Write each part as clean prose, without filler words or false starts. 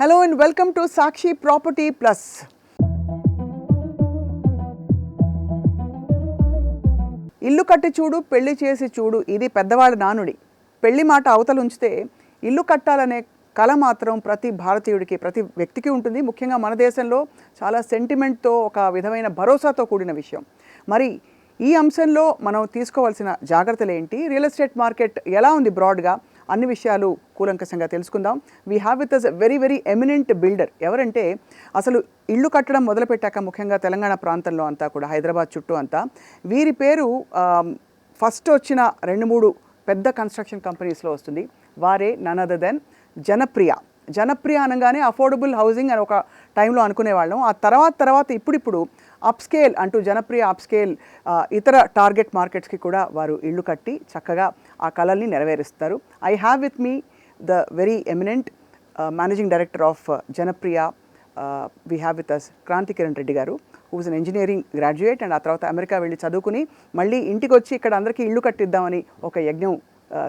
Hello and welcome to Sakshi Property Plus. ఇల్లు కట్టి చూడు పెళ్లి చేసి చూడు ఇది పెద్దవాళ్ళ నానుడి. పెళ్లి మాట అవతల ఉంచితే ఇల్లు కట్టాలనే కల మాత్రం ప్రతి భారతీయుడికి ప్రతి వ్యక్తికి ఉంటుంది. ముఖ్యంగా మన దేశంలో చాలా సెంటిమెంట్తో ఒక విధమైన భరోసాతో కూడిన విషయం. మరి ఈ అంశంలో మనం తీసుకోవాల్సిన జాగ్రత్తలు ఏంటి, రియల్ ఎస్టేట్ మార్కెట్ ఎలా ఉంది బ్రాడ్గా, అన్ని విషయాలు కూలంకషంగా తెలుసుకుందాం. We have with us very very eminent builder. ఎవరంటే అసలు ఇల్లు కట్టడం మొదలుపెట్టాక ముఖ్యంగా తెలంగాణ ప్రాంతంలో అంతా కూడా హైదరాబాద్ చుట్టూ అంతా వీరి పేరు ఫస్ట్ వచ్చిన 2-3 పెద్ద కన్స్ట్రక్షన్ కంపెనీస్లో వస్తుంది. వారే నన్ అదర్ దెన్ జనప్రియ అనగానే అఫోర్డబుల్ హౌసింగ్ అని ఒక టైంలో అనుకునేవాళ్ళం. ఆ తర్వాత ఇప్పుడిప్పుడు అప్స్కేల్ అంటూ జనప్రియ అప్స్కేల్ ఇతర టార్గెట్ మార్కెట్స్కి కూడా వారు ఇళ్ళు కట్టి చక్కగా ఆ కళల్ని నెరవేరుస్తారు. I have with me the very eminent managing director of Janapriya. We have with us Kranthi Kiran Reddy garu, who is an engineering graduate and ఆ తర్వాత అమెరికా వెళ్ళి చదువుకుని మళ్ళీ ఇంటికి వచ్చి ఇక్కడ అందరికీ ఇళ్ళు కట్టిద్దామని ఒక యజ్ఞం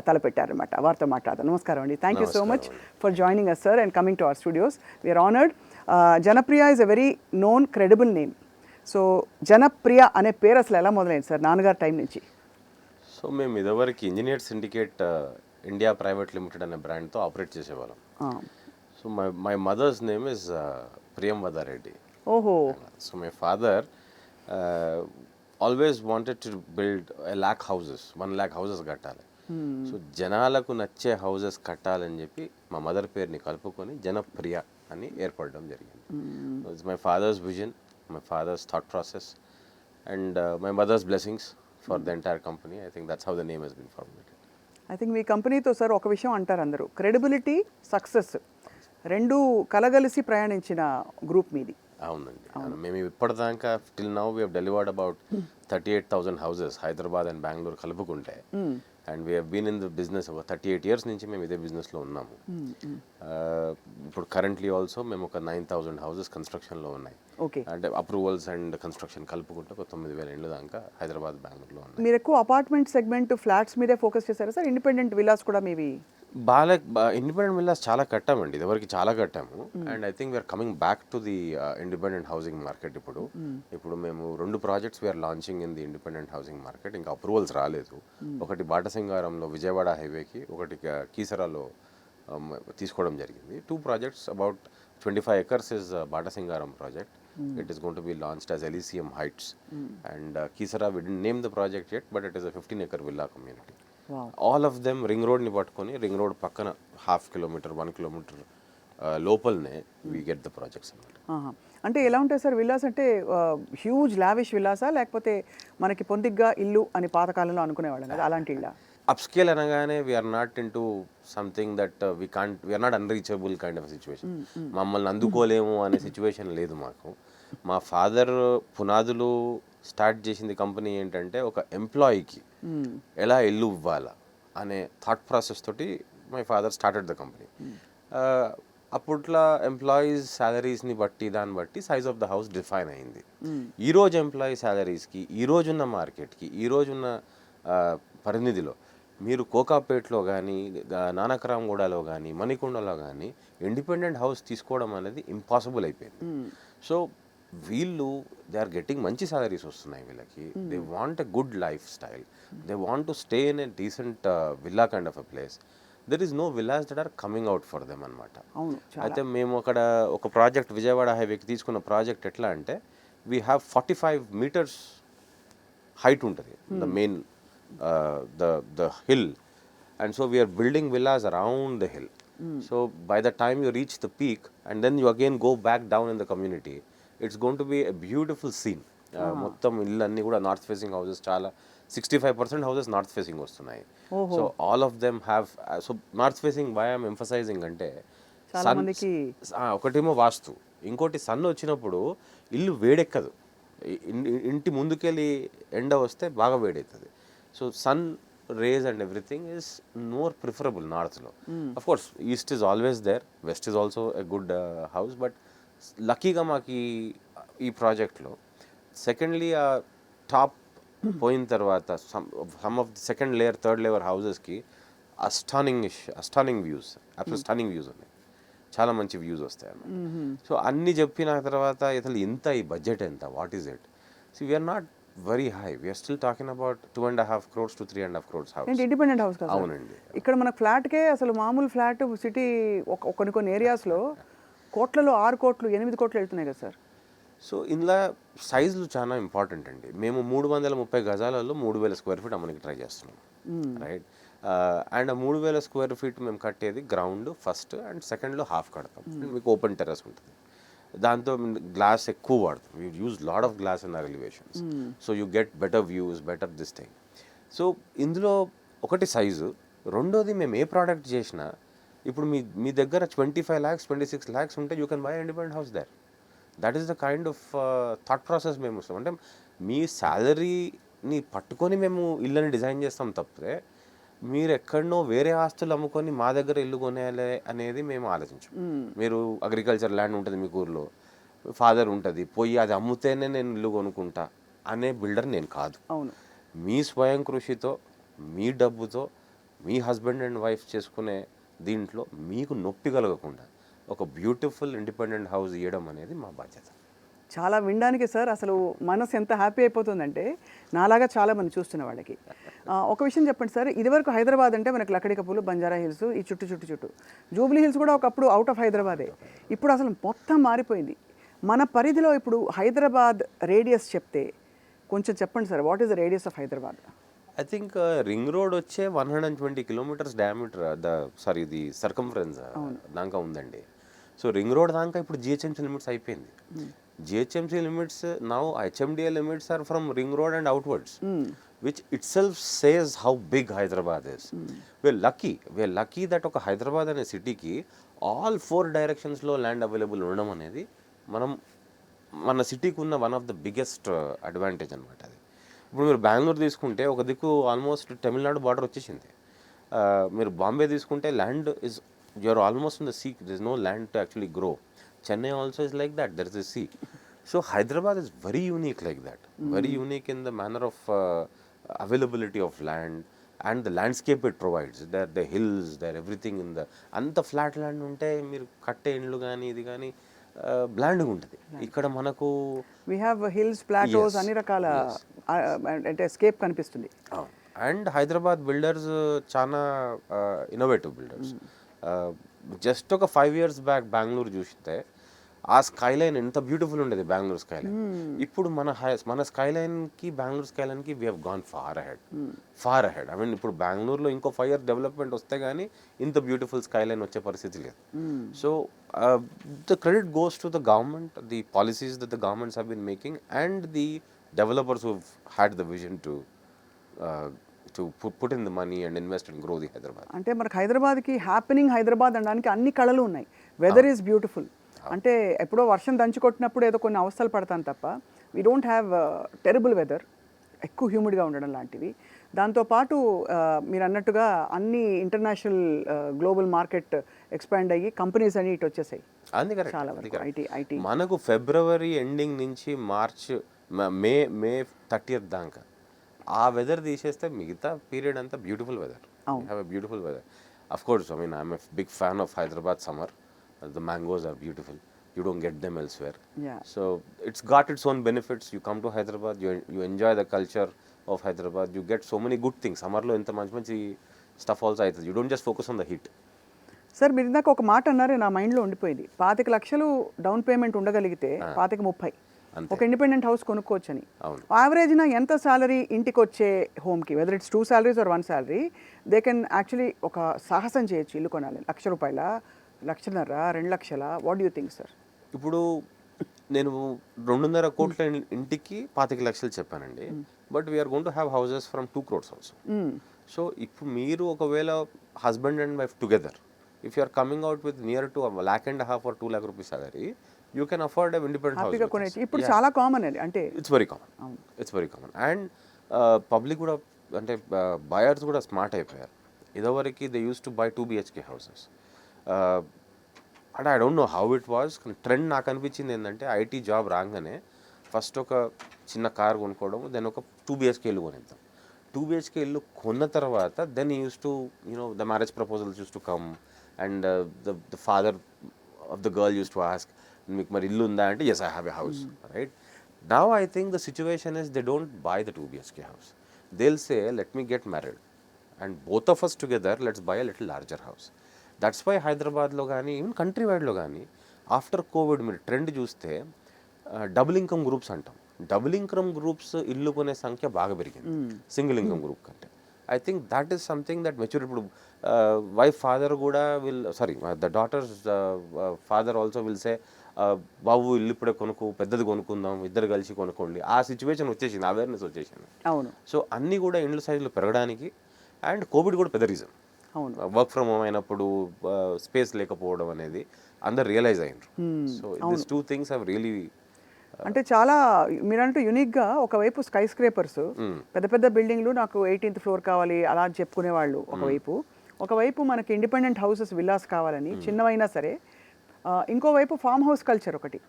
తలపెట్టారనమాట. వారితో మాట్లాడదాం. నమస్కారం అండి. Thank you so much for joining us sir and coming to our studios. We're honoured. Janapriya is a very known credible name. So Janapriya అనే పేరు అసలు ఎలా మొదలైంది సార్ నాన్నగారి టైం నుంచి? సో మేము ఇదివరకు engineer syndicate India private limited అనే బ్రాండ్తో ఆపరేట్ చేసేవాళ్ళం. So my mother's name is Priyamvada Reddy. ఓహో. So my father always wanted to build 1 lakh houses కట్టాలి. సో జనాలకు నచ్చే హౌజెస్ కట్టాలని చెప్పి మా మదర్ పేరుని కలుపుకొని జనప్రియ అని ఏర్పడడం జరిగింది. It's my father's vision, my father's thought process and my mother's blessings for the entire company. I think that's how the name has been formulated. I think మీ కంపెనీతో సార్ ఒక విషయం అంటారు అందరూ, క్రెడిబిలిటీ సక్సెస్ రెండు కలగలిసి ప్రయాణించిన గ్రూప్ మీది. అవునండి. మేము ఇప్పటిదాకా till now we have delivered about 38,000 houses Hyderabad and Bengaluru కలుపుకుంటే. And we have been in the business 38 years నుంచి మేము ఇదే బిజినెస్లో ఉన్నాము. ఇప్పుడు కరెంట్లీ ఆల్సో మేము ఒక 9,000 houses కన్స్ట్రక్షన్లో ఉన్నాయి. ఓకే. అంటే అప్రూవల్స్ అండ్ కన్స్ట్రక్షన్ కలుపుకుంటే ఒక 9,000 ఇళ్ళు దాకా హైదరాబాద్ బెంగళూరులో ఉన్నాయి. మీరు ఎక్కువ అపార్ట్మెంట్ సెగ్మెంట్ ఫ్లాట్స్ మీదే ఫోకస్ చేశారా సార్? ఇండిపెండెంట్ విల్లాస్ కూడా మీవి? ఇండిపెండెంట్ విల్లాస్ చాలా కట్టామండి, ఇదివరకు చాలా కట్టాము. And I think we're coming back to the independent housing market. ఇప్పుడు మేము 2 projects we're launching in the independent housing market. ఇంకా అప్రూవల్స్ రాలేదు. ఒకటి బాటసింగారంలో విజయవాడ హైవేకి, ఒకటి కీసరాలో తీసుకోవడం జరిగింది. 2 projects about 25 acres is Batasingaram project. It is going to be launched as Elysium Heights. And Kisara, we didn't name the project yet, but it is a 15-acre villa community. Wow. All of them ring road ni పట్టుకొని ring road పక్కన 1/2 kilometer 1 kilometer లోపలనే we get the projects అన్నమాట. అంటే ఎలా ఉంటాయి sir villas? అంటే huge lavish విల్లాసా, లేకపోతే మనకి పొందిగ్గా ఇల్లు అని పాతకాలంలో అనుకునేవాళ్ళం కదా అలాంటి ఇల్లా? అప్స్కేల్ అనగానే we're not into something that we're not unreachable kind of situation. మమ్మల్ని అందుకోలేము అనే సిచ్యువేషన్ లేదు మాకు. మా ఫాదర్ పునాదులు స్టార్ట్ చేసింది కంపెనీ ఏంటంటే ఒక ఎంప్లాయీకి ఎలా ఇల్లు ఇవ్వాలా అనే థాట్ ప్రాసెస్ తోటి my father started the company. అప్పట్లో ఎంప్లాయీస్ శాలరీస్ని బట్టి దాన్ని బట్టి size of the house define అయింది. ఈరోజు ఎంప్లాయీ శాలరీస్కి, ఈరోజున్న మార్కెట్కి, ఈరోజున్న పరినిధిలో మీరు కోకాపేట్లో కానీ, నానక్రామ్గూడలో కానీ, మణికొండలో కానీ ఇండిపెండెంట్ హౌస్ తీసుకోవడం అనేది ఇంపాసిబుల్ అయిపోయింది. సో వీళ్ళు దే ఆర్ గెట్టింగ్ మంచి సాలరీస్ వస్తున్నాయి వీళ్ళకి. They want a good lifestyle. They want to stay in a decent villa kind of a place. There is no villas that are coming out for them అనమాట. అయితే మేము అక్కడ ఒక project Vijayawada హైవేకి తీసుకున్న ప్రాజెక్ట్ ఎట్లా అంటే వీ హ్యావ్ 45 meters హైట్ ఉంటుంది the main the hill, and so we are building villas around the hill. So by the time you reach the peak and then you again go back down in the community, it's going to be a beautiful scene. మొత్తం ఇల్లు అన్నీ కూడా north facing houses, చాలా 65% houses north facing వస్తున్నాయి. So all of them have, so north facing why I'm emphasising అంటే ఒకటేమో వాస్తు, ఇంకోటి sun వచ్చినప్పుడు ఇల్లు వేడెక్కదు. ఇంటి ముందుకెళ్ళి ఎండ వస్తే బాగా వేడెక్కుతుంది. So sun rays and everything is more preferable north lo. Of course east is always there, west is also a good house, but lucky ga maki ee project lo secondly top పోయిన తర్వాత some of the second layer third layer houses ki stunning views, absolute stunning views ఉన్నాయి. చాలా మంచి views వస్తాయి అన్నమాట. So అన్ని చెప్పిన తర్వాత అసలు ఎంత ఈ బడ్జెట్ ఎంత, what is it? So we're not very high, we're still talking about 2.5 crores to 3.5 crores house. ఏంటి ఇండిపెండెంట్ హౌస్ కదా? అవునండి. ఇక్కడ మన ఫ్లాట్కే అసలు మామూలు ఫ్లాట్ సిటీ కొన్ని కొన్ని ఏరియాస్లో కోట్లలో 6 కోట్లు 8 కోట్లు వెళ్తున్నాయి కదా సార్. సో ఇందులో సైజులు చాలా ఇంపార్టెంట్ అండి. మేము 330 గజాలలో 3,000 స్క్వేర్ ఫీట్ అమ్మనికి ట్రై చేస్తున్నాం, రైట్? అండ్ ఆ 3,000 స్క్వేర్ ఫీట్ మేము కట్టేది గ్రౌండ్ ఫస్ట్ అండ్ సెకండ్లో హాఫ్ కడతాం. మీకు ఓపెన్ టెర్రస్ ఉంటుంది, దాంతో గ్లాస్ ఎక్కువ వాడతాం. You use lot of glass in our elevations, so you get better views, better this thing. So ఇందులో ఒకటి సైజు, రెండోది మేము ఏ ప్రోడక్ట్ చేసినా ఇప్పుడు మీ దగ్గర 25 lakhs 26 lakhs ఉంటే you can buy independent house there. That is the kind of thought process మేము వస్తాం. అంటే మీ శాలరీని పట్టుకొని మేము ఇళ్ళని డిజైన్ చేస్తాం తప్పితే మీరు ఎక్కడనో వేరే ఆస్తులు అమ్ముకొని మా దగ్గర ఇల్లు కొనేయాలి అనేది మేము ఆలోచించాం. మీరు అగ్రికల్చర్ ల్యాండ్ ఉంటుంది మీకు ఊర్లో, ఫాదర్ ఉంటుంది, పోయి అది అమ్ముతేనే నేను ఇల్లు కొనుక్కుంటా అనే బిల్డర్ నేను కాదు. అవును, మీ స్వయం కృషితో మీ డబ్బుతో మీ హస్బెండ్ అండ్ వైఫ్ చేసుకునే దీంట్లో మీకు నొప్పి కలగకుండా ఒక బ్యూటిఫుల్ ఇండిపెండెంట్ హౌస్ ఇవ్వడం అనేది మా బాధ్యత. చాలా వినడానికి సార్ అసలు మనసు ఎంత హ్యాపీ అయిపోతుందంటే నాలాగా చాలామంది చూస్తున్న వాళ్ళకి. ఒక విషయం చెప్పండి సార్, ఇదివరకు హైదరాబాద్ అంటే మనకి లక్కడికప్పులు, బంజారా హిల్స్, ఈ చుట్టూ జూబ్లీ హిల్స్ కూడా ఒకప్పుడు అవుట్ ఆఫ్ హైదరాబాదే. ఇప్పుడు అసలు మొత్తం మారిపోయింది. మన పరిధిలో ఇప్పుడు హైదరాబాద్ రేడియస్ చెప్తే కొంచెం చెప్పండి sir, what is the radius of Hyderabad? I think ring road వచ్చే 120 kilometers డయామీటర్, ఇది సర్కంఫరెన్స్ దాకా ఉందండి. సో రింగ్ రోడ్ దాకా ఇప్పుడు జిహెచ్ఎంసీ లిమిట్స్ అయిపోయింది. GHMC limits now HMDA limits are from ring road and outwards, which itself says how big Hyderabad is. We're lucky that ఒక హైదరాబాద్ అనే సిటీకి ఆల్ 4 directionsలో ల్యాండ్ అవైలబుల్ ఉండడం అనేది మన సిటీకి ఉన్న one of the biggest advantage అనమాట అది. ఇప్పుడు మీరు బెంగళూరు తీసుకుంటే ఒక దిక్కు ఆల్మోస్ట్ తమిళనాడు బార్డర్ వచ్చేసింది. మీరు బాంబే తీసుకుంటే land is you're almost in the sea, there is no land to actually grow. Chennai also is like that, there is a sea. So Hyderabad is very unique like that, very unique in the manner of availability of land and the landscape it provides. There the hills, there everything in the anta flat land unte meer katte inlu gaani idi gaani bland untadi. Ikkada manaku we have hills, plateaus, ani rakala అంటే escape కనిపిస్తుంది. And Hyderabad builders chana innovative builders. Just ఒక 5 years back Bangalore చూస్తే ఆ Skyline ఎంత beautiful ఉండేది, Bengaluru skyline. ఇప్పుడు మన స్కైలైన్కి బెంగళూరు స్కైలైన్కి we have gone far ahead. I mean ఇప్పుడు బెంగళూరులో ఇంకో 5 years డెవలప్మెంట్ వస్తే కానీ ఇంత బ్యూటిఫుల్ స్కైలైన్ వచ్చే పరిస్థితి లేదు. So the credit goes to the government, the policies that the governments have been making and the developers who had the vision to put in the money and invest and grow the Hyderabad. అంటే మనకు హైదరాబాద్కి happening Hyderabad అనడానికి అన్ని కళలు ఉన్నాయి. Weather is beautiful. అంటే ఎప్పుడో వర్షం దంచి కొట్టినప్పుడు ఏదో కొన్ని అవస్థలు పడతాను తప్ప we don't have terrible weather, ఎక్కువ హ్యూమిడ్గా ఉండడం లాంటివి. దాంతోపాటు మీరు అన్నట్టుగా అన్ని ఇంటర్నేషనల్ గ్లోబల్ మార్కెట్ ఎక్స్పాండ్ అయ్యి కంపెనీస్ అని ఇటు వచ్చేసాయి చాలా వరకు. ఐటీ మనకు ఫిబ్రవరి ఎండింగ్ నుంచి మార్చ్ మే 30th దాకా ఆ వెదర్ తీసేస్తే మిగతా పీరియడ్ అంతా beautiful weather. Have a beautiful weather. Of course I mean I'm a big fan of Hyderabad summer. The mangoes are beautiful. You don't get them elsewhere. Yeah. So it's got its own benefits. You come to Hyderabad, you enjoy the culture of Hyderabad. You get so many good things. Summer lo enta manchi stuff also aitadi. You don't just focus on the heat. Sir మీరు ఇందాక ఒక మాట అన్నారు, నా మైండ్లో ఉండిపోయింది. 25 లక్షలు down payment ఉండగలిగితే 25-30 ఒక ఇండిపెండెంట్ హౌస్ కొనుక్కోవచ్చని. యావరేజ్న ఎంత సాలరీ ఇంటికి వచ్చే హోమ్కి, whether it's 2 salaries or 1 salary, they can actually ఒక సాహసం చేయొచ్చు ఇల్లు కొనాలి. ₹1,00,000, 1,50,000, 2,00,000. What you think sir? ఇప్పుడు నేను 2.5 కోట్ల ఇంటికి 25 లక్షలు చెప్పానండి. But we're going to have houses from 2 crores also. So ఇప్పుడు మీరు ఒకవేళ husband and wife together, if you are coming out with near to ₹1.5 lakh or ₹2 lakh salary, you can afford a independent house. ఇప్పుడు చాలా common అది. అంటే it's very common. And public కూడా అంటే buyers కూడా స్మార్ట్ అయిపోయారు. ఇదివరకు they use to buy 2 BHK houses. అంటే I don't know how it was, trend నాకు అనిపించింది ఏంటంటే ఐటీ జాబ్ రాగానే ఫస్ట్ ఒక చిన్న కార్ కొనుక్కోవడం, దెన్ ఒక 2 BHK ఇల్లు కొనిద్దాం. 2 BHK ఇల్లు కొన్న తర్వాత then used to the marriage proposals used to come and the father of the girl used to ask, మీకు మరి ఇల్లు ఉందా అంటే yes I have a house, right? Now I think the situation is they don't buy the 2 BHK house. They'll say let me get married and both of us together let's buy a little larger house. That's why హైదరాబాద్లో కానీ even country వైడ్లో కానీ after covid మీరు trend చూస్తే double income groups అంటాం. Double income groups ఇల్లు కొనే సంఖ్య బాగా పెరిగింది సింగిల్ ఇన్కమ్ గ్రూప్ కంటే. I think that is something that mature. ఇప్పుడు వైఫ్ ఫాదర్ కూడా the daughter's father also will say బాబు ఇల్లు ఇప్పుడే పెద్దది కొనుక్కుందాం, ఇద్దరు కలిసి కొనుక్కోండి. ఆ సిచ్యువేషన్ వచ్చేసింది, అవేర్నెస్ వచ్చేసింది. అవును. సో అన్నీ కూడా ఇండ్ల సైజులు పెరగడానికి అండ్ కోవిడ్ కూడా పెద్ద రీజన్. అవును. వర్క్ ఫ్రమ్ హోమ్ అయినప్పుడు స్పేస్ లేకపోవడం అనేది అందరు రియలైజ్ అయ్యారు. So this 2 things have really అంటే చాలా మీరంటూ యూనిక్గా ఒకవైపు స్కై స్క్రేపర్స్ పెద్ద పెద్ద బిల్డింగ్లు నాకు 18th floor కావాలి అలా చెప్పుకునేవాళ్ళు ఒకవైపు మనకి ఇండిపెండెంట్ హౌసెస్ విల్లాస్ కావాలని చిన్నవైనా సరే, ఇంకోవైపు ఫామ్ హౌస్ కల్చర్ ఒకటి.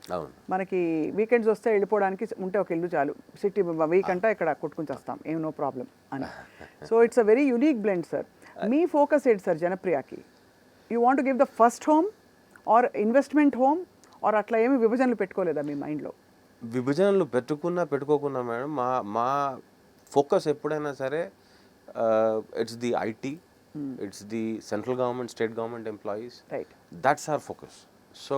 మనకి వీకెండ్స్ వస్తే వెళ్ళిపోవడానికి ఉంటే ఒక ఇల్లు చాలు, సిటీ వీక్ అంతా ఇక్కడ కొట్టుకుని వస్తాం, ఏం నో ప్రాబ్లం అని. So it's a very unique blend sir. మీ ఫోకస్ ఏంటి సార్ జనప్రియకి? You want give the first home or investment home or అట్లా ఏమి విభజనలు పెట్టుకోలేదా మీ మైండ్లో? విభజనలు పెట్టుకున్నా మేడం, మా ఫోకస్ ఎప్పుడైనా సరే it's the IT, it's the central government, state government employees, that's our focus. So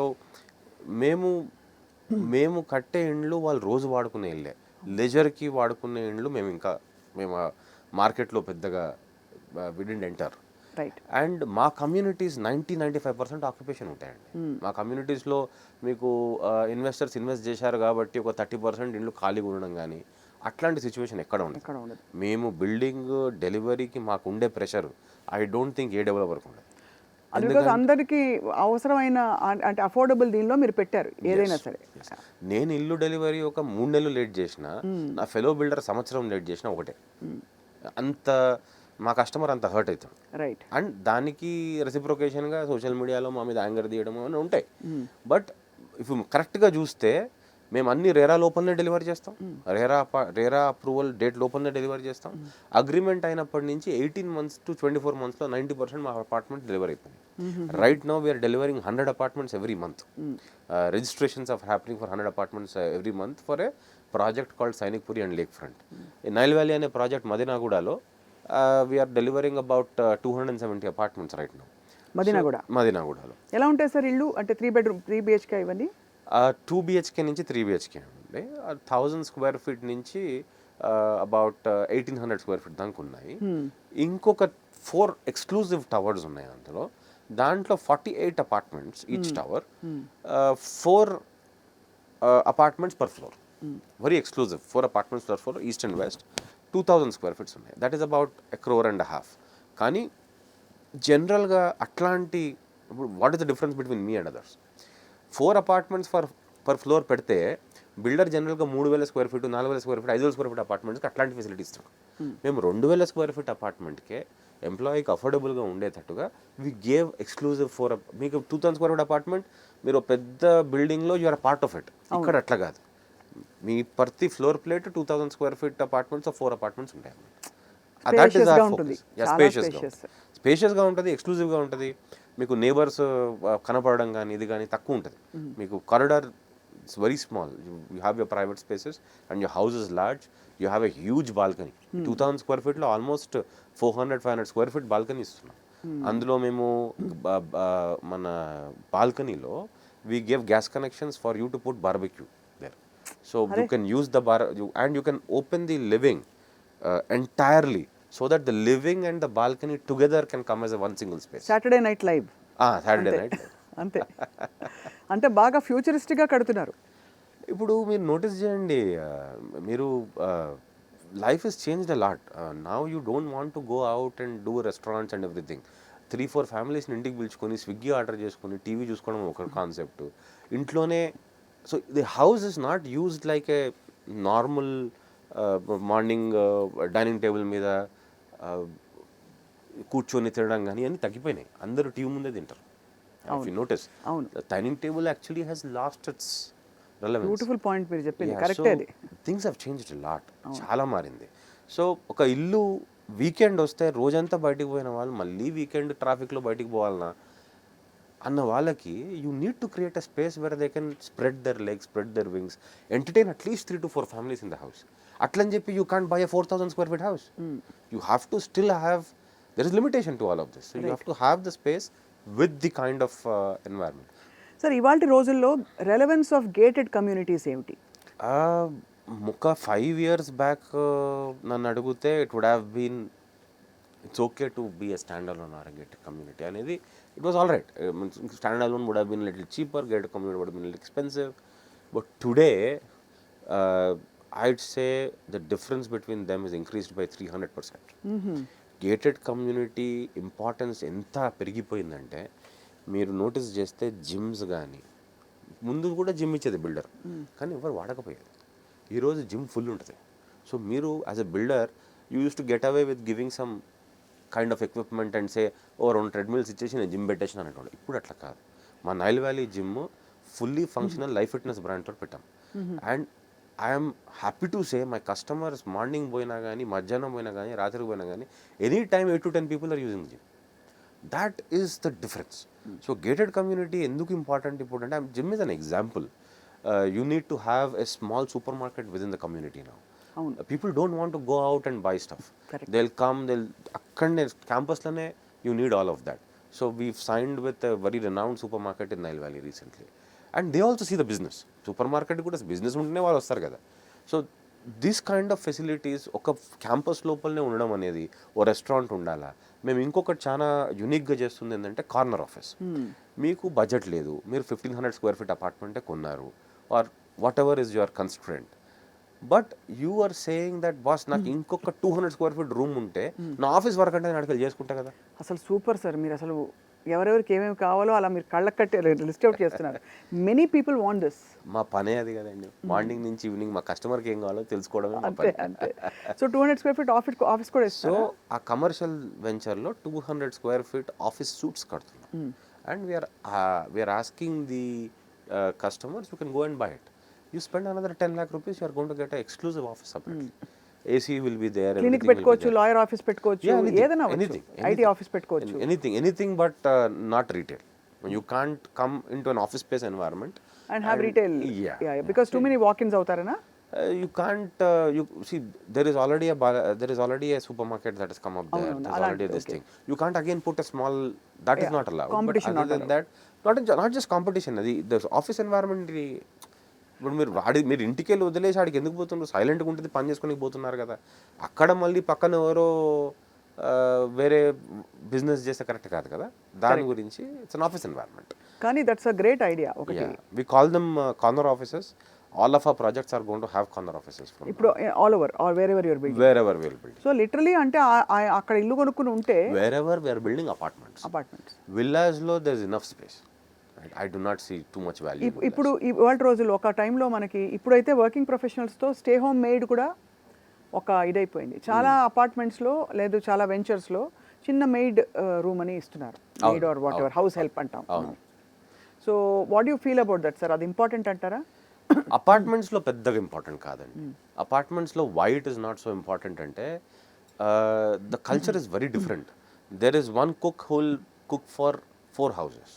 మేము కట్టే ఇండ్లు వాళ్ళు రోజు వాడుకునే ఇళ్ళే, లెజర్కి వాడుకునే ఇండ్లు మేము మార్కెట్లో పెద్దగా వి డిడ్ంట్ ఎంటర్. అండ్ మా కమ్యూనిటీస్ 90-95% ఆక్యుపేషన్ ఉంటాయండి. మా కమ్యూనిటీస్లో మీకు ఇన్వెస్టర్స్ ఇన్వెస్ట్ చేశారు కాబట్టి ఒక 30% ఇండ్లు ఖాళీగా ఉండడం కానీ అట్లాంటి సిచ్యువేషన్ ఎక్కడ ఉండదు. మేము బిల్డింగ్ డెలివరీకి మాకు ఉండే ప్రెషర్ ఐ డోంట్ థింక్ ఏ డెవలపర్కి ఉండదు. అందరికీ అవసరమైన అంటే అఫోర్డబుల్ దీనిలో మీరు పెట్టారు ఏదైనా సరే. నేను ఇల్లు డెలివరీ ఒక 3 నెలలు లేట్ చేసిన, నా ఫెలో బిల్డర్ సంవత్సరం లేట్ చేసిన ఒకటే. అంత మా కస్టమర్ అంత హర్ట్ అవుతాం. రైట్. అండ్ దానికి రెసిప్రొకేషన్గా సోషల్ మీడియాలో మా మీద యాంగర్ తీయడం అని ఉంటాయి. బట్ ఇఫ్ కరెక్ట్గా చూస్తే మేము అన్ని రేరా లోపలనే డెలివరీ చేస్తాం, రేరా అప్రూవల్ డేట్ లోపలనే డెలివరీ చేస్తాం. అగ్రిమెంట్ అయినప్పటి నుంచి 18 months to 24 monthsలో 90% మా అపార్ట్మెంట్ డెలివరీ అయిపోయింది. Right now we're delivering 100 apartments every month. Registrations are happening for 100 apartments every month for a project called Sainikpuri and Lakefront. Nile Valley అనే project మదినాగూడలో we're delivering about 270 apartments right now. మదినాగూడలో ఎలా ఉంటాయి sir ఇల్లు? అంటే 3 bedroom 3 BHK ఇవన్నీ 2 BHK నుంచి 3 BHK అండి. 1000 square feet నుంచి అబౌట్ 1800 square feet దాకా ఉన్నాయి. ఇంకొక 4 exclusive towers ఉన్నాయి అందులో. దాంట్లో 48 apartments each tower, 4 apartments per floor. Very exclusive 4 apartments per floor, east and west, 2000 square feet ఉన్నాయి. That is about 1.5 crore. కానీ జనరల్గా అట్లాంటి what is the difference between me and others? 4 apartments per floor పెడితే builder జనరల్గా 3000 square feet, 4000 square feet, 5000 square feet అపార్ట్మెంట్స్కి అట్లాంటి facility ఇస్తాం. మేము 2000 square feet అపార్ట్మెంట్కే ఎంప్లాయీకి అఫోర్డబుల్గా ఉండేటట్టుగా వి గేవ్ ఎక్స్క్లూజివ్ ఫర్ మీకు 2000 square feet అపార్ట్మెంట్, మీరు పెద్ద బిల్డింగ్లో you're a part of it. ఇక్కడ అట్లా కాదు, మీ ప్రతి floor plate 2000 square feet apartments 4 apartments ఉంటాయి. That is our focus. స్పేషియస్గా ఉంటుంది, ఎక్స్క్లూజివ్గా ఉంటుంది. మీకు నేబర్స్ కనపడడం కానీ ఇది కానీ తక్కువ ఉంటుంది. మీకు corridor it's very small, you have your private spaces and your house is large, you have a huge balcony. 2000 square feetలో ఆల్మోస్ట్ 400-500 square feet బాల్కనీ ఇస్తున్నాం. అందులో మేము మన బాల్కనీలో we gave gas connections for you to put barbecue there. So you can use the and you can open the living entirely so that the living and the balcony together can come as a one single space. Saturday night live. Saturday night live. అంతే. అంటే బాగా ఫ్యూచరిస్టిక్గా కడుతున్నారు. ఇప్పుడు మీరు notice చేయండి, మీరు life is changed a lot. Now you don't want to go out and do restaurants and everything. 3-4 ఫ్యామిలీస్ని ఇంటికి పిలుచుకొని స్విగ్గీ ఆర్డర్ చేసుకొని టీవీ చూసుకోవడం ఒక కాన్సెప్ట్ ఇంట్లోనే. So the house is not used like A normal morning dining table మీద కూర్చొని తినడం కానీ అన్నీ తగ్గిపోయినాయి. అందరూ టీవీ ముందే తింటారు. If you notice dining table actually has lost its relevance. Beautiful point మీరు చెప్పింది, కరెక్టే. అది things have changed a lot, చాలా మారింది. సో ఒక ఇల్లు వీకెండ్ వస్తే రోజంతా బయటికి పోయిన వాళ్ళు మళ్ళీ వీకెండ్ ట్రాఫిక్లో బయటికి పోవాలన్నా అన్న వాళ్ళకి you need to create a space where they can spread their legs, spread their wings, entertain at least 3 to 4 families in the house. అట్లని చెప్పి you can't buy a 4,000 square feet house. You have to still have, there is limitation to all of this. So you have to have the space with the kind of environment. Sir ఇవాళ రోజుల్లో relevance of gated communities ఏమిటి? ఒక 5 years back నన్ను అడిగితే it would have been it's okay to be a stand alone or gated community అనేది. It was all right. Stand alone would have been little cheaper, gated community would been little expensive. But today I'd say the difference between them is increased by 300%. Gated community importance ఎంత పెరిగిపోయిందంటే మీరు notice చేస్తే gyms కానీ, ముందు కూడా gym ఇచ్చేది builder, కానీ ఎవరు వాడకపోయేది. ఈరోజు జిమ్ ఫుల్ ఉంటుంది. సో మీరు as a builder you use to get away with giving some kind of equipment and say oh 2 treadmills ఇచ్చేసి నేను జిమ్ పెట్టేసిన అనేటోళ్ళు. ఇప్పుడు అట్లా కాదు. మా Nile Valley gym fully functional life fitness బ్రాండ్తో పెట్టాం. And I'm happy to say my customers morning పోయినా కానీ, మధ్యాహ్నం పోయినా కానీ, రాత్రికి పోయినా కానీ, any time 8 to 10 people are using gym. That is the difference. So gated community ఎందుకు ఇంపార్టెంట్ ఇప్పుడు అంటే, gym is an example. You need to have a small supermarket within the community now. People don't want to go out and buy stuff. They will come, they అక్కడనే క్యాంపస్లోనే you need all of that. So we signed with a very renowned supermarket in Nile Valley recently. And they also see the business. Super market కూడా business ఉంటేనే వాళ్ళు వస్తారు కదా. So this kind of facilities ఒక campus లోపలనే ఉండడం అనేది, ఓ restaurant ఉండాలా. మేము ఇంకొకటి చాలా యూనిక్గా చేస్తుంది ఏంటంటే కార్నర్ ఆఫీస్. మీకు బడ్జెట్ లేదు, మీరు 1,500 square feet అపార్ట్మెంటే కొన్నారు, or whatever is your constraint, but you are saying that boss నాకు ఇంకొక 200 square feet రూమ్ ఉంటే నా ఆఫీస్ వర్క్ అంటే నేను అడిగి చేసుకుంటా కదా. అసలు సూపర్ సార్. మీరు అసలు ఎవరెవరికి ఏమేమి కావాలో అలా మీరు కళ్ళకు కట్టి లిస్ట్ అవుట్ చేస్తున్నారు. Many people want this. మా పనే అది కదండి. మార్నింగ్ నుంచి ఈవినింగ్ మా కస్టమర్కి ఏం కావాలో తెలుసుకోవడమే మా అంతే పని. అంతే. సో 200 square feet ఆఫీస్ కూడా సో ఇస్తారు. ఆ కమర్షియల్ వెంచర్లో 200 square feet ఆఫీస్ సూట్స్ కడుతున్నాం. And we're asking the customers you can go and buy it. You spend another 10 lakh rupees, you are going to get a exclusive office separately. AC will be there, clinic పెట్టుకోవచ్చు, lawyer office పెట్టుకోవచ్చు, ఏదైనా IT office పెట్టుకోవచ్చు. Anything but not retail. You can't come into an office space environment and have retail. Yeah, because too many walk-ins avtarana. You can't. You see, there is already a supermarket that has come up there. There's already this thing. You can't again put a small. That is not allowed. Competition but other than that, not just competition. The office environment. ఇప్పుడు మీరు ఇంటికి వెళ్ళి వదిలేసి ఆడికి ఎందుకు పోతున్నారు? సైలెంట్గా ఉంటుంది, పని చేసుకుని పోతున్నారు కదా. అక్కడ మళ్ళీ పక్కన ఎవరో వేరే బిజినెస్ చేస్తే కరెక్ట్ కాదు కదా. దాని గురించి ఇట్స్ అన్ ఆఫీస్ ఎన్వైరన్మెంట్. కానీ దట్స్ అ గ్రేట్ ఐడియా. ఒకటి we call them corner offices. All of our projects are going to have corner offices ఇప్పుడు all over or wherever your building. Wherever we are building. So literally అంటే అక్కడ ఇల్లు కొనుక్కుని ఉంటే wherever we are building apartments. Villas లో there is enough space. I do not see too much value. ఇప్పుడు ఇవాళ రోజుల్లో ఒక టైంలో మనకి ఇప్పుడైతే వర్కింగ్ ప్రొఫెషనల్స్తో స్టే హోమ్ మేడ్ కూడా ఒక ఇదైపోయింది. చాలా అపార్ట్మెంట్స్లో లేదు చాలా వెంచర్స్లో చిన్న మెయిడ్ రూమ్ అని ఇస్తున్నారు. Maid or whatever, house help అంటాం. So what you feel about that sir? అది ఇంపార్టెంట్ అంటారా? అపార్ట్మెంట్స్లో పెద్దగా ఇంపార్టెంట్ కాదండి. అపార్ట్మెంట్స్లో why it is not so important అంటే the culture is very different. There is one cook who will cook for 4 houses.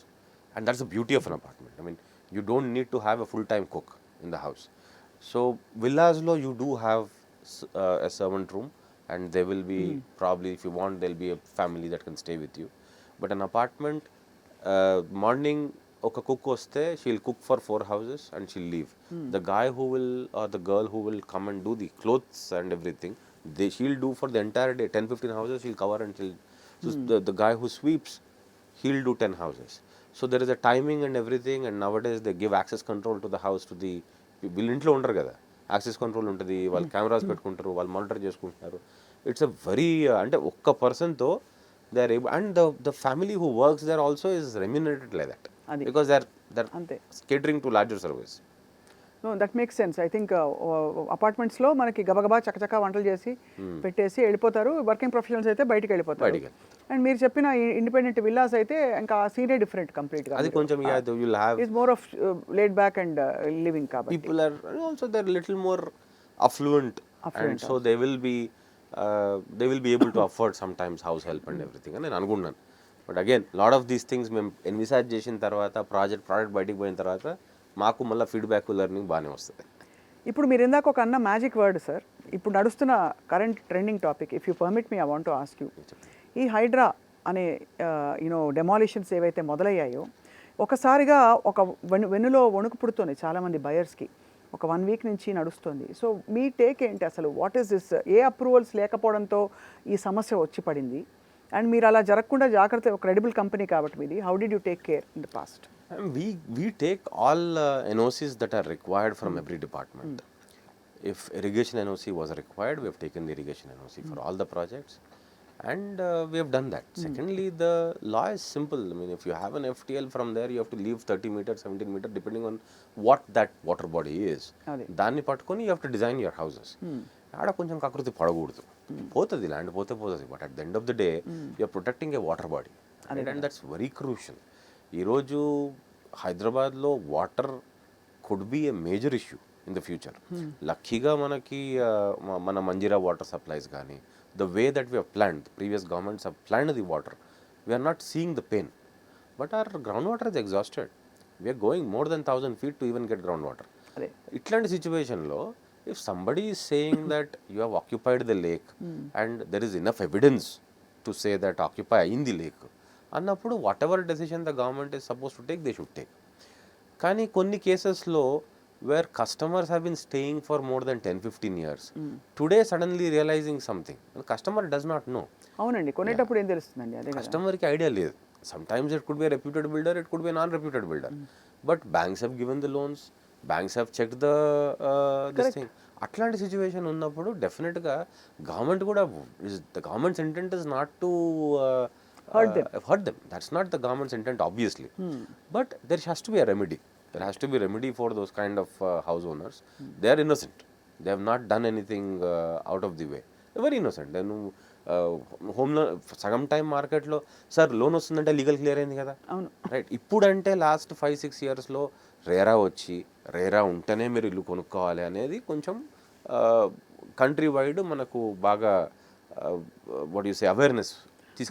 And that's the beauty of an apartment. I mean, you don't need to have a full-time cook in the house. So villas lo you do have a servant room, and there will be probably, if you want, there'll be a family that can stay with you. But an apartment, morning oka cook vaste, she'll cook for 4 houses and she'll leave. The guy who will, or the girl who will come and do the clothes and everything, she'll do for the entire day. 10-15 houses she'll cover, and the guy who sweeps, he'll do 10 houses. So there is a timing and everything, and nowadays they give access control to the house to the వీళ్ళు ఇంట్లో ఉండరు కదా, access control ఉంటుంది, వాళ్ళు cameras పెట్టుకుంటారు, వాళ్ళు monitor చేసుకుంటున్నారు. It's a very అంటే ఒక్క పర్సన్తో they are able, and the family who works there also is remunerated like that because they are catering to larger service. No that makes sense. I think అపార్ట్మెంట్స్లో మనకి గబగబా చకచకా వంటలు చేసి పెట్టేసి వెళ్ళిపోతారు. వర్కింగ్ ప్రొఫెషనల్స్ అయితే బయటికి వెళ్ళిపోతారు. అండ్ మీరు చెప్పిన ఇండిపెండెంట్ విల్లాస్ అయితే ఇంకా సీనే డిఫరెంట్ కంప్లీట్గా. అది కొంచెం it's more of laid back and living కాబట్టి people are also they are little more affluent, and so they will be able to afford sometimes house help and everything అని నేను అనుకున్నాను. But again lot of these things మేము envisage చేసిన తర్వాత project బయటికి పోయిన తర్వాత మాకు మళ్ళీ ఫీడ్బ్యాక్ లెర్నింగ్ బాగానే వస్తుంది. ఇప్పుడు మీరు ఇందాక ఒక అన్న మ్యాజిక్ వర్డ్ సార్, ఇప్పుడు నడుస్తున్న current trending topic, if you permit me I want to ask you, ఈ హైడ్రా అనే డెమాలిషన్స్ ఏవైతే మొదలయ్యాయో ఒకసారిగా ఒక వెన్నులో వణుకు పుడుతుంది చాలామంది బయర్స్కి, ఒక 1 వీక్ నుంచి నడుస్తుంది. సో మీ టేక్ ఏంటి అసలు, what is this, A approvals లేకపోవడంతో ఈ సమస్య వచ్చి పడింది, అండ్ మీరు అలా జరగకుండా జాగ్రత్త, ఒక క్రెడిబుల్ కంపెనీ కాబట్టి మీది, how did you take care in the past? We take all NOCs that are required from every department. If irrigation NOC was required, we have taken the irrigation NOC for all the projects, and we have done that. Secondly, the law is simple. I mean, if you have an FTL, from there you have to leave 30 meters, 17 meters, depending on what that water body is. దాన్ని పట్టుకొని you have to design your houses. ఆడ కొంచెం కకృతి పడకూడదు, పోతుంది land పోతుంది, but at the end of the day you're protecting a water body, and that's very crucial. ఈరోజు హైదరాబాద్లో water could be a major issue in the future. లక్కీగా మనకి మన మంజీరా వాటర్ సప్లైస్ కానీ, the way that we planned, previous governments have planned the water, we are not seeing the pain, but our groundwater is exhausted. We are going more than 1,000 feet to even get groundwater. ఇట్లాంటి సిచ్యువేషన్లో if somebody is saying that you have occupied the lake and there is enough evidence to say that occupy in the lake అన్నప్పుడు whatever decision the government is suppose to take they should take. కానీ కొన్ని కేసెస్లో where customers have been staying for more than 10-15 years, today suddenly realizing something, customer does not know. అవునండి, కొనేటప్పుడు ఏం తెలుస్తుందండి, అదే కస్టమర్కి ఐడియా లేదు. Sometimes it could be reputed builder, it could be non reputed builder, but banks have given the loans, banks have checked this thing. అట్లాంటి situation ఉన్నప్పుడు డెఫినెట్గా గవర్నమెంట్ కూడా, the governments intent is not to hurt them. That's not the government's intent, obviously. But there has to be a remedy. There has to be a remedy for those kind of house owners. They are innocent. They have not done anything out of the way. They're very innocent. Then home loan సగం time మార్కెట్లో sir loan వస్తుందంటే legal clear అయింది కదా, right. ఇప్పుడంటే last 5-6 yearsలో RERA వచ్చి, రేరా ఉంటేనే మీరు ఇల్లు కొనుక్కోవాలి అనేది కొంచెం కంట్రీ వైడ్ మనకు బాగా what you say awareness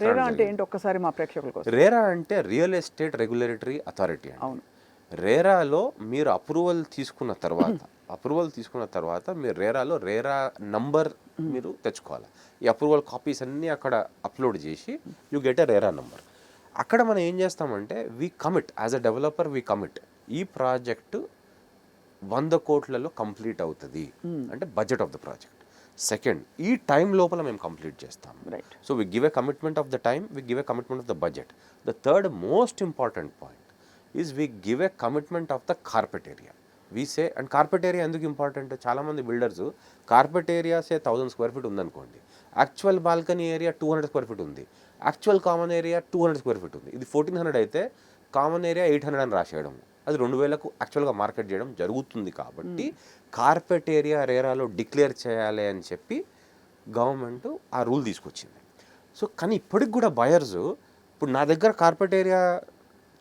RERA అంటే ఏంటి ఒక్కసారి మా ప్రేక్షకుల కోసం? రేరా అంటే రియల్ ఎస్టేట్ రెగ్యులేటరీ అథారిటీ. అవును. రేరాలో మీరు అప్రూవల్ తీసుకున్న తర్వాత మీరు రేరాలో రేరా నంబర్ మీరు తెచ్చుకోవాలి. ఈ అప్రూవల్ కాపీస్ అన్నీ అక్కడ అప్లోడ్ చేసి you get a RERA number. అక్కడ మనం ఏం చేస్తామంటే we commit as a developer, we commit ఈ ప్రాజెక్టు 100 కోట్లలో కంప్లీట్ అవుతుంది అంటే budget of the project. Second, ఈ టైం లోపల మేము కంప్లీట్ చేస్తాం. So we give a commitment of the time, we give a commitment of the budget. The third most important point is we give a commitment of the carpet area. We say, and carpet area ఎందుకు important, చాలామంది builders carpet area సే 1000 square feet ఉందనుకోండి, actual balcony area 200 square feet ఉంది, actual common area 200 square feet ఉంది. ఇది 1400 అయితే common area 800 అని రాసేయడం, అది 2000కు యాక్చువల్గా మార్కెట్ చేయడం జరుగుతుంది. కాబట్టి కార్పెట్ ఏరియా రేరాలో డిక్లేర్ చేయాలి అని చెప్పి గవర్నమెంట్ ఆ రూల్ తీసుకొచ్చింది. సో కానీ ఇప్పటికి కూడా బయర్స్, ఇప్పుడు నా దగ్గర కార్పెట్ ఏరియా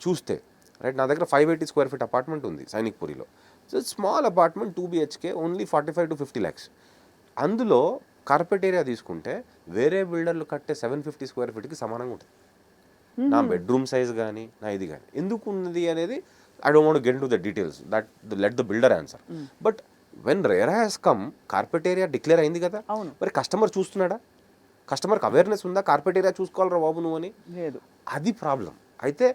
చూస్తే, రైట్, నా దగ్గర 580 square feet అపార్ట్మెంట్ ఉంది సైనిక్పురిలో. So small apartment 2 BHK, only 45 to 50 lakhs. అందులో కార్పెట్ ఏరియా తీసుకుంటే వేరే బిల్డర్లు కట్టే 750 square feetకి సమానంగా ఉంటుంది. నా బెడ్రూమ్ సైజ్ కానీ, నా ఇది కానీ ఎందుకు ఉన్నది అనేది I don't want to get into the details. That let the builder answer. But when RERA has come, carpet area declare అయింది కదా, మరి కస్టమర్ చూస్తున్నాడా? కస్టమర్కి అవేర్నెస్ ఉందా కార్పెట్ ఏరియా చూసుకోవాలరా బాబు నువ్వు అని? లేదు. అది ప్రాబ్లం. అయితే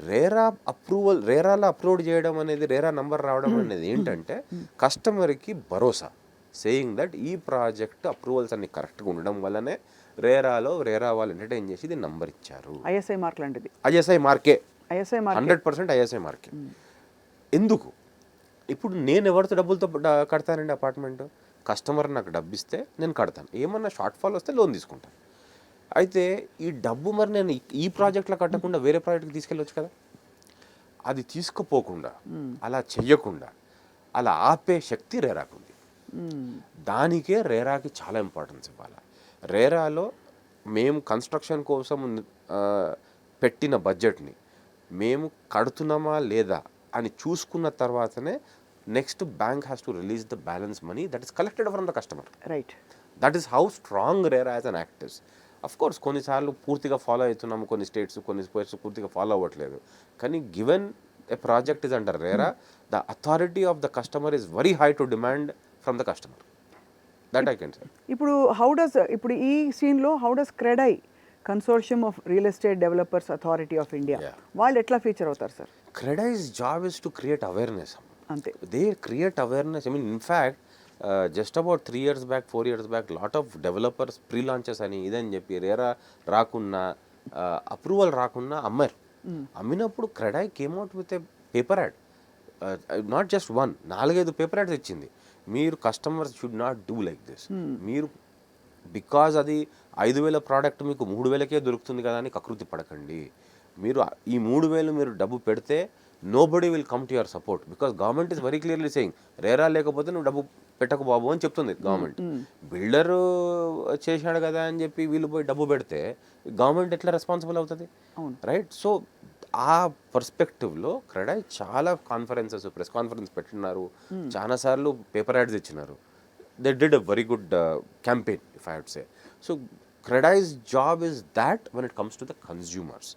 రేరాలో అప్లోడ్ చేయడం అనేది, రేరా నంబర్ రావడం అనేది ఏంటంటే కస్టమర్కి భరోసా, సేయింగ్ దట్ ఈ ప్రాజెక్ట్ అప్రూవల్స్ అన్ని కరెక్ట్గా ఉండడం వల్లనే రేరా వాళ్ళు ఎంటర్టైన్ చేసి ఇది నంబర్ ఇచ్చారు. ఐఎస్ఐ మార్క్ లాంటిది, ఐఎస్ఐ మార్కే, 100% ఐఎస్ఐ మార్కే. ఎందుకు? ఇప్పుడు నేను ఎవరితో డబ్బులతో కడతానండి అపార్ట్మెంట్? కస్టమర్ నాకు డబ్బు ఇస్తే నేను కడతాను, ఏమన్నా షార్ట్ ఫాల్ వస్తే లోన్ తీసుకుంటాను. అయితే ఈ డబ్బు మరి నేను ఈ ప్రాజెక్ట్లో కట్టకుండా వేరే ప్రాజెక్ట్కి తీసుకెళ్ళొచ్చు కదా. అది తీసుకుపోకుండా, అలా చెయ్యకుండా, అలా ఆపే శక్తి రేరాకు ఉంది. దానికే రేరాకి చాలా ఇంపార్టెన్స్ ఇవ్వాలి. రేరాలో మేము కన్స్ట్రక్షన్ కోసం పెట్టిన బడ్జెట్ని మేము కడుతున్నామా లేదా అని చూసుకున్న తర్వాతనే next bank has to release the balance money that is collected from the customer. Right. That is how strong RERA as an act is. Of course కొన్నిసార్లు పూర్తిగా ఫాలో అవుతున్నాము, కొన్ని స్టేట్స్ పూర్తిగా ఫాలో అవ్వట్లేదు. కానీ given a project is under RERA, the authority of the customer is very high to demand from the customer. That I can say. ఇప్పుడు ఈ సీన్లో how does CREDAI consortium of real estate developers authority of India వాళ్ళు ఎట్లా feature అవుతారు sir? CREDA's job is to create awareness. అంతే. They create awareness. I mean, in fact, just about 3 years back, 4 years back, lot of developers pre-launches అని ఇదని చెప్పి RERA రాకున్నా, approval రాకున్నా అమ్మారు. అమ్మినప్పుడు CREDAI came out with a paper ad, not just 1, 4-5 paper ads ఇచ్చింది. మీరు customers should not do like this. మీరు బికాజ్ అది 5,000 ప్రోడక్ట్ మీకు 3,000కే దొరుకుతుంది కదా అని కకృతి పడకండి. మీరు ఈ 3,000 మీరు డబ్బు పెడితే nobody will come to your support, because government is very clearly saying RERA లేకపోతే నువ్వు డబ్బు పెట్టకు బాబు అని చెప్తుంది గవర్నమెంట్. బిల్డర్ చేశాడు కదా అని చెప్పి వీళ్ళు పోయి డబ్బు పెడితే గవర్నమెంట్ ఎట్లా రెస్పాన్సిబుల్ అవుతుంది, రైట్? సో ఆ పర్స్పెక్టివ్లో క్రెడై చాలా కాన్ఫరెన్సెస్, ప్రెస్ కాన్ఫరెన్స్ పెట్టినారు, చాలాసార్లు పేపర్ యాడ్స్ ఇచ్చినారు. They did a very good campaign, if I would say. So CREDAI's జాబ్ is that when it comes to the consumers,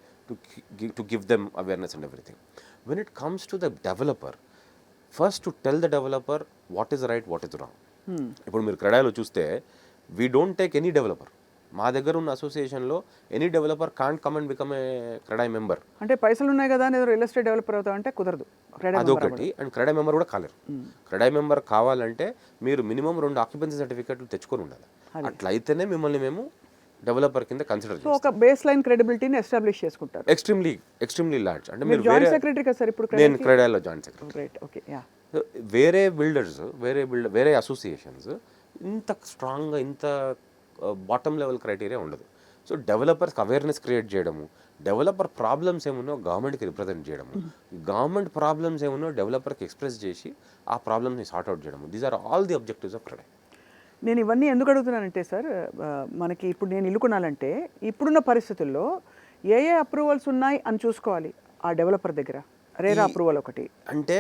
to give them awareness and everything. When it comes to the developer, first to tell the developer what is right, what is wrong. ఇప్పుడు మీరు క్రెడైలో చూస్తే we don't take any developer. మా దగ్గర ఉన్న అసోసియేషన్లో any developer can't come and become a CREDAI member. అంటే పైసలు ఉన్నాయి కదా అని రియల్ ఎస్టేట్ డెవలపర్ అవుతా అంటే కుదరదు. అదొకటి. అండ్ క్రెడై మెంబర్ కూడా కాలేరు. క్రెడై మెంబర్ కావాలంటే మీరు మినిమం 2 ఆక్యుపెన్సీ సర్టిఫికెట్లు తెచ్చుకొని ఉండాలి. అట్లయితేనే మిమ్మల్ని మేము డెవలపర్ కింద కన్సిడర్ చేస్తాం. ఒక బేస్ లైన్ క్రెడిబిలిటీని ఎస్టాబ్లిష్ చేసుకుంటారు. Extremely large. అంటే మీరు జాయింట్ సెక్రటరీ కదా సార్ ఇప్పుడు? నేను క్రెడైలో joint secretary. Right, okay, yeah. వేరే బిల్డర్స్, వేరే అసోసియేషన్స్ ఇంత స్ట్రాంగ్గా, ఇంత బాటమ్ లెవెల్ క్రైటీరియా ఉండదు. సో డెవలపర్స్కి అవేర్నెస్ క్రియేట్ చేయడము, డెవలపర్ ప్రాబ్లమ్స్ ఏమున్నో గవర్నమెంట్కి రిప్రజెంట్ చేయడము, గవర్నమెంట్ ప్రాబ్లమ్స్ ఏమున్నో డెవలపర్కి ఎక్స్ప్రెస్ చేసి ఆ ప్రాబ్లమ్ని సార్ట్అవుట్ చేయడము. These are all the objectives of CREDAI. నేను ఇవన్నీ ఎందుకు అడుగుతున్నానంటే సార్, మనకి ఇప్పుడు నేను ఇల్లు కొనాలంటే ఇప్పుడున్న పరిస్థితుల్లో ఏ అప్రూవల్స్ ఉన్నాయి అని చూసుకోవాలి ఆ డెవలపర్ దగ్గర. RERA అప్రూవల్ ఒకటి అంటే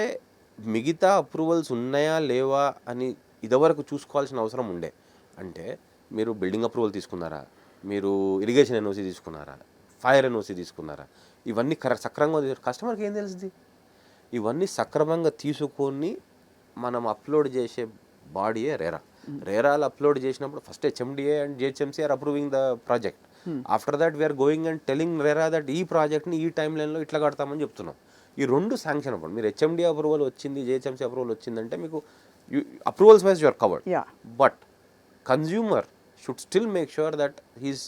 మిగతా అప్రూవల్స్ ఉన్నాయా లేవా అని ఇదివరకు చూసుకోవాల్సిన అవసరం ఉండే. అంటే మీరు బిల్డింగ్ అప్రూవల్ తీసుకున్నారా, మీరు ఇరిగేషన్ ఎన్ఓసి తీసుకున్నారా, ఫైర్ ఎన్ఓసి తీసుకున్నారా, ఇవన్నీ సక్రమంగా కస్టమర్కి ఏం తెలుస్తుంది? ఇవన్నీ సక్రమంగా తీసుకొని మనం అప్లోడ్ చేసే బాడీయే RERA. RERAలో అప్లోడ్ చేసినప్పుడు first HMDA and GHMC are approving the project. After that we're going and telling RERA that ఈ ప్రాజెక్ట్ని ఈ టైం లైన్లో ఇట్లా కడతామని చెప్తున్నాం. ఈ 2 శాంక్షన్ అవ్వండి. మీరు HMDA అప్రూవల్ వచ్చింది, GHMC అప్రూవల్ వచ్చిందంటే మీకు approvals wise you're covered. But consumer should still make sure that he's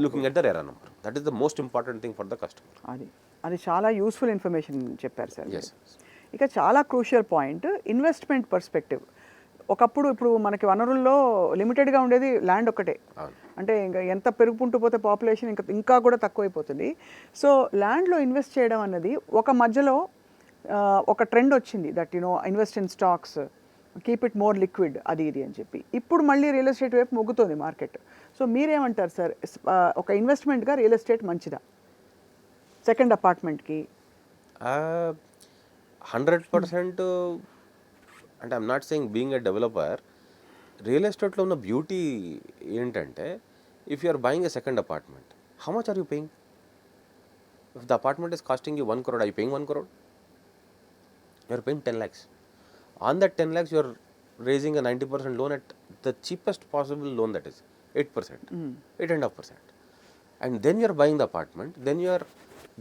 looking at the RERA number. That is the most important thing for the customer. అది చాలా useful information చెప్పారు sir. ఇక చాలా crucial point investment perspective. ఒకప్పుడు ఇప్పుడు మనకి వనరుల్లో లిమిటెడ్గా ఉండేది ల్యాండ్ ఒక్కటే. అంటే ఇంకా ఎంత పెరుగుకుంటూ పోతే పాపులేషన్ ఇంకా కూడా తక్కువైపోతుంది. సో ల్యాండ్లో ఇన్వెస్ట్ చేయడం అన్నది ఒక మధ్యలో ఒక ట్రెండ్ వచ్చింది, that invest in stocks, keep it more liquid, అది ఇది అని చెప్పి. ఇప్పుడు మళ్ళీ రియల్ ఎస్టేట్ వైపు మొగ్గుతోంది మార్కెట్. సో మీరేమంటారు సార్, ఒక ఇన్వెస్ట్మెంట్గా రియల్ ఎస్టేట్ మంచిదా సెకండ్ అపార్ట్మెంట్కి? 100%. అంటే I'm not saying being a developer, real ఎస్టేట్లో ఉన్న బ్యూటీ ఏంటంటే if you are buying a second apartment, how much are you paying? If the apartment is costing you 1 crore, are you paying 1 crore? You are paying 10 lakhs. On that 10 lakhs, you are raising a 90% loan at the cheapest possible loan, that is 8%, 8.5%. And then you are buying the apartment, then you are